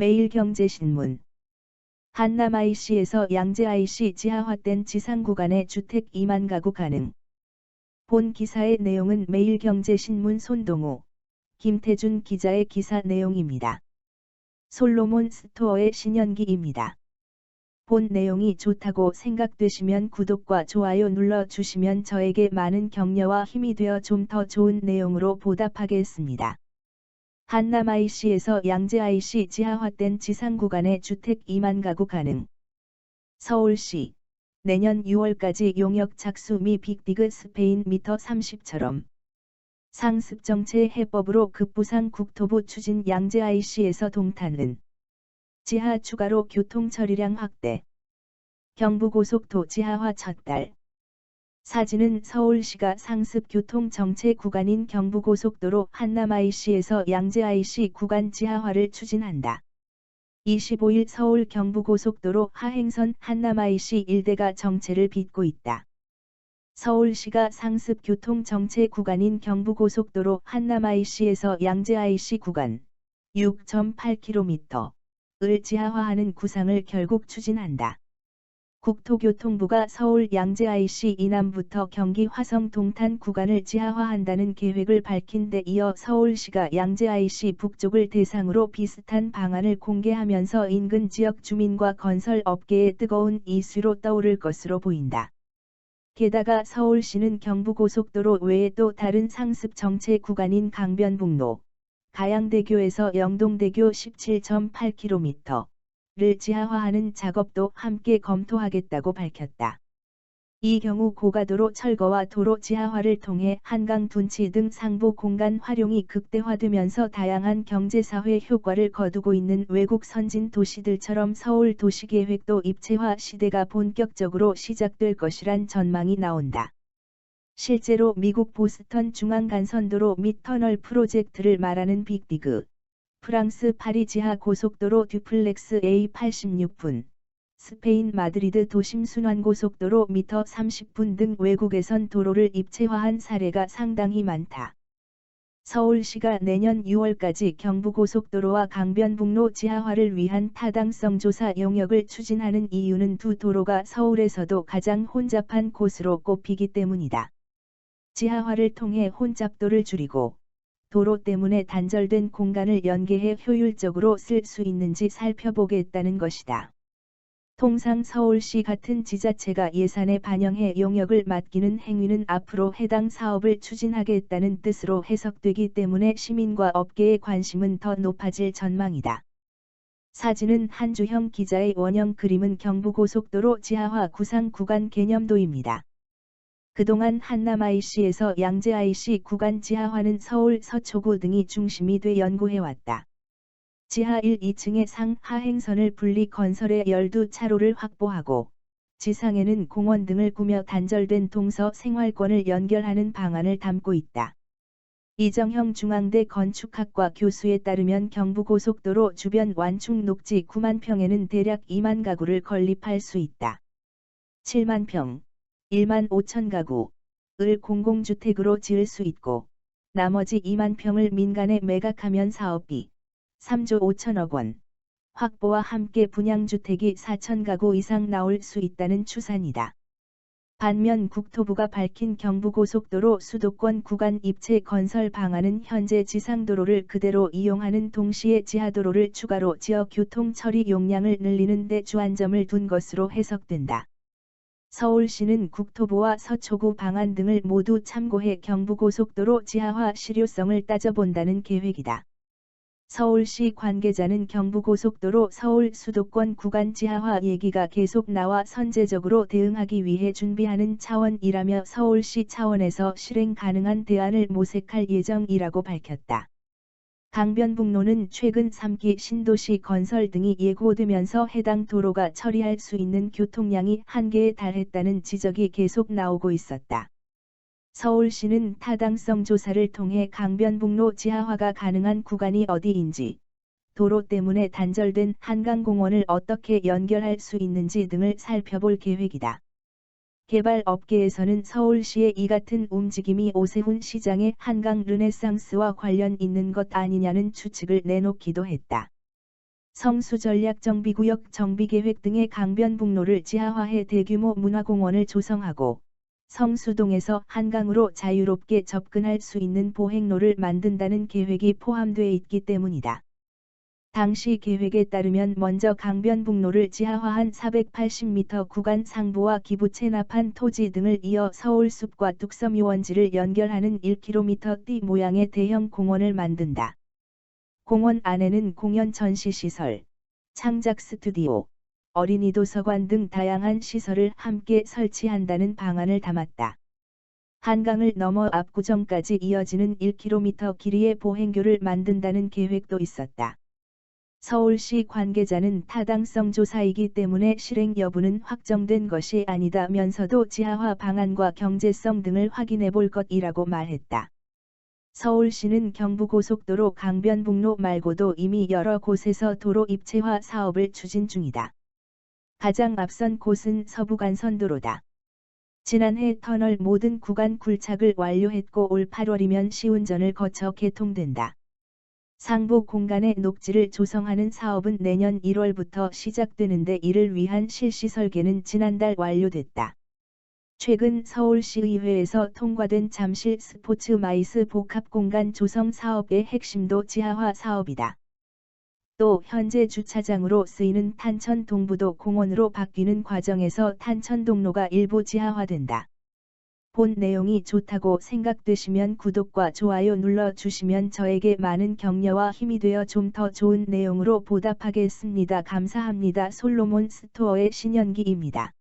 매일경제신문. 한남 IC에서 양재 IC 지하화된 지상구간의 주택 2만 가구 가능. 본 기사의 내용은 매일경제신문 손동우, 김태준 기자의 기사 내용입니다. 솔로몬 스토어의 신현기입니다. 본 내용이 좋다고 생각되시면 구독과 좋아요 눌러주시면 저에게 많은 격려와 힘이 되어 좀 더 좋은 내용으로 보답하겠습니다. 한남 IC에서 양재 IC 지하화된 지상구간의 주택 2만 가구 가능. 서울시, 내년 6월까지 용역 착수 미 빅디그 스페인 미터 30처럼. 상습정체 해법으로 급부상 국토부 추진 양재 IC에서 동탄은 지하 추가로 교통 처리량 확대. 경부고속도 지하화 첫 달. 사진은 서울시가 상습 교통 정체 구간인 경부고속도로 한남 IC에서 양재 IC 구간 지하화를 추진한다. 25일 서울 경부고속도로 하행선 한남 IC 일대가 정체를 빚고 있다. 서울시가 상습 교통 정체 구간인 경부고속도로 한남 IC에서 양재 IC 구간 6.8km를 지하화하는 구상을 결국 추진한다. 국토교통부가 서울 양재 IC 이남부터 경기 화성 동탄 구간을 지하화한다는 계획을 밝힌 데 이어 서울시가 양재 IC 북쪽을 대상으로 비슷한 방안을 공개하면서 인근 지역 주민과 건설 업계의 뜨거운 이슈로 떠오를 것으로 보인다. 게다가 서울시는 경부고속도로 외에 또 다른 상습 정체 구간인 강변북로, 가양대교에서 영동대교 17.8km 를 지하화하는 작업도 함께 검토하겠다고 밝혔다. 이 경우 고가도로 철거와 도로 지하화를 통해 한강 둔치 등 상부 공간 활용이 극대화되면서 다양한 경제사회 효과를 거두고 있는 외국 선진 도시들처럼 서울 도시계획도 입체화 시대가 본격적으로 시작될 것이란 전망이 나온다. 실제로 미국 보스턴 중앙간선도로 및 터널 프로젝트를 말하는 빅디그, 프랑스 파리 지하 고속도로 듀플렉스 A86분, 스페인 마드리드 도심 순환고속도로 미터 30분 등 외국에선 도로를 입체화한 사례가 상당히 많다. 서울시가 내년 6월까지 경부고속도로와 강변북로 지하화를 위한 타당성 조사 용역을 추진하는 이유는 두 도로가 서울에서도 가장 혼잡한 곳으로 꼽히기 때문이다. 지하화를 통해 혼잡도를 줄이고 도로 때문에 단절된 공간을 연계해 효율적으로 쓸 수 있는지 살펴보겠다는 것이다. 통상 서울시 같은 지자체가 예산에 반영해 용역을 맡기는 행위는 앞으로 해당 사업을 추진하겠다는 뜻으로 해석되기 때문에 시민과 업계의 관심은 더 높아질 전망이다. 사진은 한주형 기자의 원형 그림은 경부고속도로 지하화 구상 구간 개념도입니다. 그동안 한남 IC에서 양재 IC 구간 지하화는 서울 서초구 등이 중심이 돼 연구해왔다. 지하 1, 2층의 상하행선을 분리 건설해 12차로를 확보하고 지상에는 공원 등을 꾸며 단절된 동서 생활권을 연결하는 방안을 담고 있다. 이정형 중앙대 건축학과 교수에 따르면 경부고속도로 주변 완충 녹지 9만 평에는 대략 2만 가구를 건립할 수 있다. 7만 평, 1만 5천 가구를 공공주택으로 지을 수 있고 나머지 2만 평을 민간에 매각하면 사업비 3조 5천억 원 확보와 함께 분양주택이 4천 가구 이상 나올 수 있다는 추산이다. 반면 국토부가 밝힌 경부고속도로 수도권 구간 입체 건설 방안은 현재 지상도로를 그대로 이용하는 동시에 지하도로를 추가로 지어 교통 처리 용량을 늘리는 데 주안점을 둔 것으로 해석된다. 서울시는 국토부와 서초구 방안 등을 모두 참고해 경부고속도로 지하화 실효성을 따져본다는 계획이다. 서울시 관계자는 경부고속도로 서울 수도권 구간 지하화 얘기가 계속 나와 선제적으로 대응하기 위해 준비하는 차원이라며 서울시 차원에서 실행 가능한 대안을 모색할 예정이라고 밝혔다. 강변북로는 최근 3기 신도시 건설 등이 예고되면서 해당 도로가 처리할 수 있는 교통량이 한계에 달했다는 지적이 계속 나오고 있었다. 서울시는 타당성 조사를 통해 강변북로 지하화가 가능한 구간이 어디인지, 도로 때문에 단절된 한강공원을 어떻게 연결할 수 있는지 등을 살펴볼 계획이다. 개발 업계에서는 서울시의 이 같은 움직임이 오세훈 시장의 한강 르네상스와 관련 있는 것 아니냐는 추측을 내놓기도 했다. 성수전략정비구역 정비계획 등의 강변북로를 지하화해 대규모 문화공원을 조성하고 성수동에서 한강으로 자유롭게 접근할 수 있는 보행로를 만든다는 계획이 포함되어 있기 때문이다. 당시 계획에 따르면 먼저 강변북로를 지하화한 480m 구간 상부와 기부 체납한 토지 등을 이어 서울숲과 뚝섬 유원지를 연결하는 1km 띠 모양의 대형 공원을 만든다. 공원 안에는 공연 전시시설, 창작 스튜디오, 어린이 도서관 등 다양한 시설을 함께 설치한다는 방안을 담았다. 한강을 넘어 압구정까지 이어지는 1km 길이의 보행교를 만든다는 계획도 있었다. 서울시 관계자는 타당성 조사이기 때문에 실행 여부는 확정된 것이 아니다면서도 지하화 방안과 경제성 등을 확인해 볼 것이라고 말했다. 서울시는 경부고속도로 강변북로 말고도 이미 여러 곳에서 도로 입체화 사업을 추진 중이다. 가장 앞선 곳은 서부간선도로다. 지난해 터널 모든 구간 굴착을 완료했고 올 8월이면 시운전을 거쳐 개통된다. 상부 공간의 녹지를 조성하는 사업은 내년 1월부터 시작되는데 이를 위한 실시 설계는 지난달 완료됐다. 최근 서울시의회에서 통과된 잠실 스포츠마이스 복합공간 조성 사업의 핵심도 지하화 사업이다. 또 현재 주차장으로 쓰이는 탄천 동부도 공원으로 바뀌는 과정에서 탄천동로가 일부 지하화된다. 본 내용이 좋다고 생각되시면 구독과 좋아요 눌러주시면 저에게 많은 격려와 힘이 되어 좀 더 좋은 내용으로 보답하겠습니다. 감사합니다. 솔로몬 스토어의 신현기입니다.